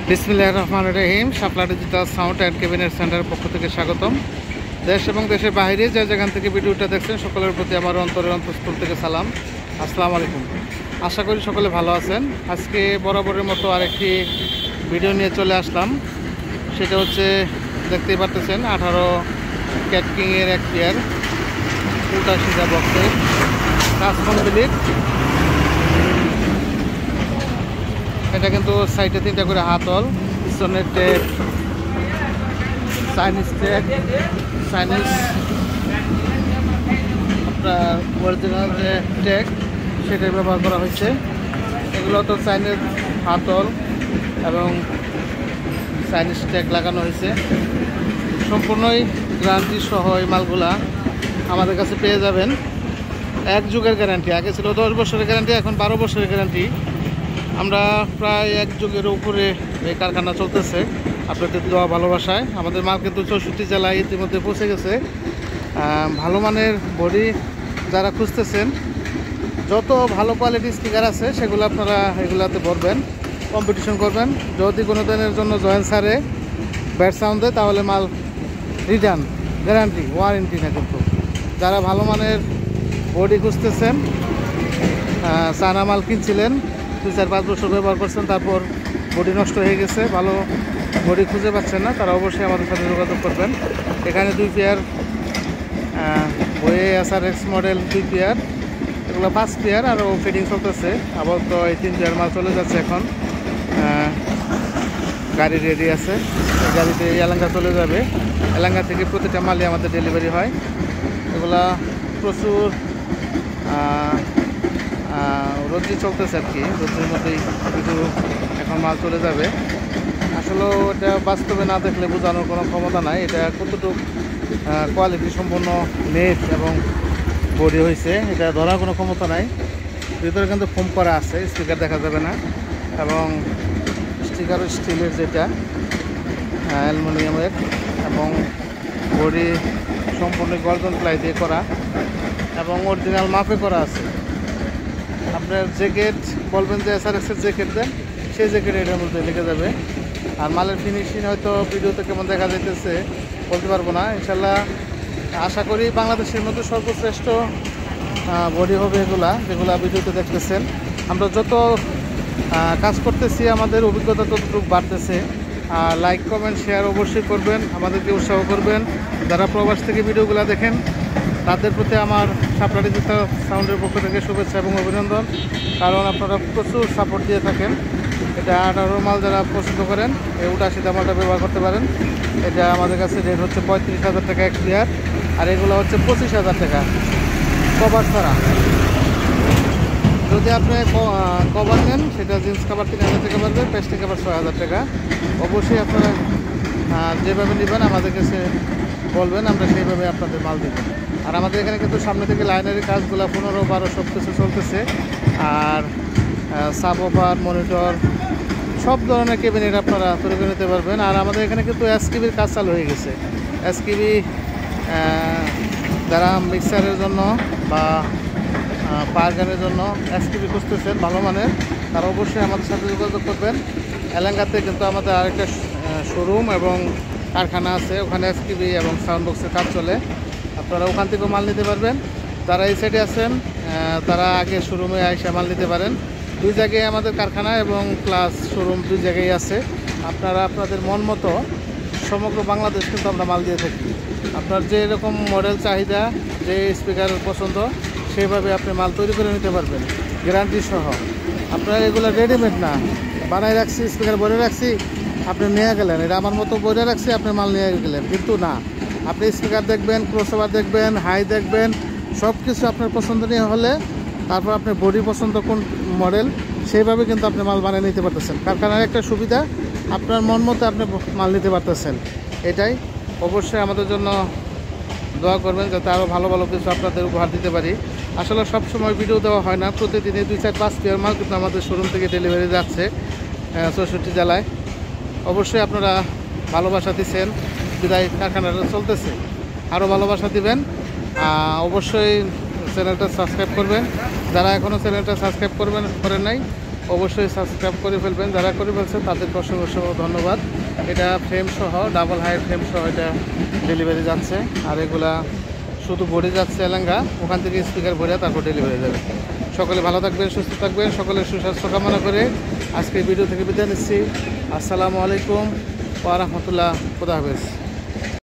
বিসমিল্লাহির রহমানির রহিম। শাপলা digital sound and cabinet সেন্টারের পক্ষ থেকে স্বাগতম। দেশ এবং দেশের বাইরে যে যেখান থেকে ভিডিওটা দেখছেন সকলের প্রতি আমার অন্তরের অন্তঃস্থল থেকে সালাম। আসসালামু আলাইকুম। আশা করি সকলে ভালো আছেন। আজকে বরাবরের মতো আরেকটি ভিডিও নিয়ে চলে আসলাম। সেটা হচ্ছে দেখতেই পারতেছেন 18 ক্যাটকিংয়ের এক পেয়ার উল্টা সিধা বক্সের কাজ কমপ্লিট। এটা কিন্তু সাইডে 3টা করে হাতল, পিছনের টেক চাইনিজ টেক, চাইনিজ আপনার অরিজিনাল যে টেক সেটাই ব্যবহার করা হয়েছে। এগুলো তো চাইনিজ হাতল এবং চাইনিজ টেক লাগানো হয়েছে। সম্পূর্ণই গ্যারান্টি সহ এই মালগুলা আমাদের কাছে পেয়ে যাবেন। 1 যুগের গ্যারান্টি, আগে ছিল 10 বছরের গ্যারান্টি, এখন 12 বছরের গ্যারান্টি। আমরা প্রায় 1 যুগের উপরে এই কারখানা চলতেছে আপনাদের দোয়া ভালোবাসায়। আমাদের মাল কিন্তু 64 জেলায় ইতিমধ্যে পৌঁছে গেছে। ভালো মানের বডি যারা খুঁজতেছেন, যত ভালো কোয়ালিটির স্পিকার আছে সেগুলো আপনারা এগুলাতে ভরবেন, কম্পিটিশন করবেন। যদি কোনো দিনের জন্য জয়েন্ট সারে ব্যাড সাউন্ড দেয় তাহলে মাল রিটার্ন, গ্যারান্টি, ওয়ারেন্টি না। কিন্তু যারা ভালো মানের বডি খুঁজতেছেন, চায়না মাল কিনছিলেন, 2-4-5 বছর ব্যবহার করছেন, তারপর বডি নষ্ট হয়ে গেছে, ভালো বডি খুঁজে পাচ্ছেন না, তারা অবশ্যই আমাদের সাথে যোগাযোগ করবেন। এখানে 2 পেয়ার বইয়ে SRX মডেল 2 পেয়ার, এগুলো 5 পেয়ার আরও ফিটিং চলতেছে। আবার তো এই 3 পেয়ার মাল চলে যাচ্ছে এখন। গাড়ি রেডি আছে, এই গাড়িতে এলাঙ্গা চলে যাবে। এলাঙ্গা থেকে প্রতিটা মালই আমাদের ডেলিভারি হয়। এগুলা প্রচুর রোদ্রি চলতেছে আর কি, রোদ্রির মধ্যেই কিছু এখন মাল চলে যাবে। আসলে এটা বাস্তবে না দেখলে বোঝানোর কোনো ক্ষমতা নাই, এটা কতটুকু কোয়ালিটি সম্পূর্ণ নেট এবং বডি হয়েছে এটা ধরার কোনো ক্ষমতা নাই। ভিতরে কিন্তু ফোম করা আছে, স্পিকার দেখা যাবে না, এবং স্টিকারও স্টিলের, যেটা অ্যালুমিনিয়ামের, এবং বডি সম্পূর্ণ গর্জন প্লাই দিয়ে করা এবং অরিজিনাল মাপে করা আছে। আপনার জ্যাকেট বলবেন যে SRXের জ্যাকেট দেন, সেই জ্যাকেট এটার মধ্যে লেগে যাবে। আর মালের ফিনিশিং হয়তো ভিডিওতে কেমন দেখা যাইতেছে বলতে পারবো না। ইনশাল্লাহ আশা করি বাংলাদেশের মধ্যে সর্বশ্রেষ্ঠ বডি হবে এগুলা, যেগুলা ভিডিওতে দেখতেছেন। আমরা যত কাজ করতেছি আমাদের অভিজ্ঞতা ততটুকু বাড়তেছে। আর লাইক কমেন্ট শেয়ার অবশ্যই করবেন, আমাদেরকে উৎসাহ করবেন। যারা প্রবাস থেকে ভিডিওগুলো দেখেন তাদের প্রতি আমার শাপলা ডিজিটাল সাউন্ডের পক্ষ থেকে শুভেচ্ছা এবং অভিনন্দন, কারণ আপনারা প্রচুর সাপোর্ট দিয়ে থাকেন। এটা 18 মাল যারা পছন্দ করেন এই উল্টা সিধা মালটা ব্যবহার করতে পারেন। এটা আমাদের কাছে রেট হচ্ছে 35,000 টাকা এক পেয়ার, আর এগুলো হচ্ছে 25,000 টাকা কভার ছাড়া। যদি আপনি কভার নেন সেটা জিন্স কভার 3,000 টাকা পড়বে, পেস্টিং কভার 6,000 টাকা। অবশ্যই আপনারা যেভাবে নেবেন আমাদের কাছে বলবেন, আমরা সেইভাবে আপনাদের মাল দেব। আর আমাদের এখানে কিন্তু সামনে থেকে লাইনারি কাজগুলো 15-12 সব কিছু চলতেছে। আর সাবওফার, মনিটর, সব ধরনের ক্যাবিনেট আপনারা তৈরি করে নিতে পারবেন। আর আমাদের এখানে কিন্তু SKBর কাজ চালু হয়ে গেছে। SKB যারা মিক্সারের জন্য বা পাওয়ার গানের জন্য SKB খুঁজতেছেন ভালো মানের, তারা অবশ্যই আমাদের সাথে যোগাযোগ করবেন। এলাকাতে কিন্তু আমাদের আরেকটা শোরুম এবং কারখানা আছে, ওখানে SKB এবং সাউন্ড বক্সের কাজ চলে। আপনারা ওখান থেকেও মাল নিতে পারবেন। যারা এই সাইডে আছেন তারা আগে শোরুমে এসে মাল নিতে পারেন। 2 জায়গায় আমাদের কারখানা এবং প্লাস শোরুম 2 জায়গায় আছে। আপনারা আপনাদের মন মতো সমগ্র বাংলাদেশ কিন্তু আমরা মাল দিয়ে থাকি। আপনার যে এরকম মডেল চাহিদা, যে স্পিকার পছন্দ, সেইভাবে আপনি মাল তৈরি করে নিতে পারবেন গ্যারান্টি সহ। আপনারা এগুলো রেডিমেড না, বানাই রাখছি, স্পিকার বলে রাখছি, আপনি নিয়ে গেলেন, এটা আমার মতো বলে রাখছি, আপনি মাল নিয়ে গেলেন, কিন্তু না। আপনি স্পিকার দেখবেন, ক্রসওভার দেখবেন, হাই দেখবেন, সব কিছু আপনার পছন্দনীয় হলে তারপর আপনার বডি পছন্দ কোন মডেল, সেইভাবে কিন্তু আপনি মাল বানিয়ে নিতে পারতেছেন। কারখানার একটা সুবিধা, আপনার মন মতো আপনি মাল নিতে পারতেছেন। এটাই অবশ্যই আমাদের জন্য দোয়া করবেন, যাতে আরও ভালো ভালো কিছু আপনাদের উপহার দিতে পারি। আসলে সব সময় ভিডিও দেওয়া হয় না, প্রতিদিনে 2-4-5 পেয়ার মাল কিন্তু আমাদের শোরুম থেকে ডেলিভারি যাচ্ছে 64 জেলায়। অবশ্যই আপনারা ভালোবাসা দিচ্ছেন বিদায় কারখানাটা চলতেছে, আরও ভালোবাসা দিবেন। অবশ্যই চ্যানেলটা সাবস্ক্রাইব করবেন। যারা এখনও চ্যানেলটা সাবস্ক্রাইব করেন নাই অবশ্যই সাবস্ক্রাইব করে ফেলবেন। যারা করে ফেলছে তাদেরকে অসংখ্য অসংখ্য ধন্যবাদ। এটা ফ্রেম সহ ডাবল হাইট ফ্রেম সহ এটা ডেলিভারি যাচ্ছে। আর এগুলা শুধু ভরে যাচ্ছে এলাঙ্গা, ওখান থেকে স্পিকার ভরে তারপর ডেলিভারি যাবে। সকলে ভালো থাকবেন, সুস্থ থাকবেন, সকলের সুস্বাস্থ্য কামনা করে আজকে ভিডিও থেকে বিদায় নিচ্ছি। আসসালামু আলাইকুম ওয়া রাহমাতুল্লাহ। খোদা হাফেজ।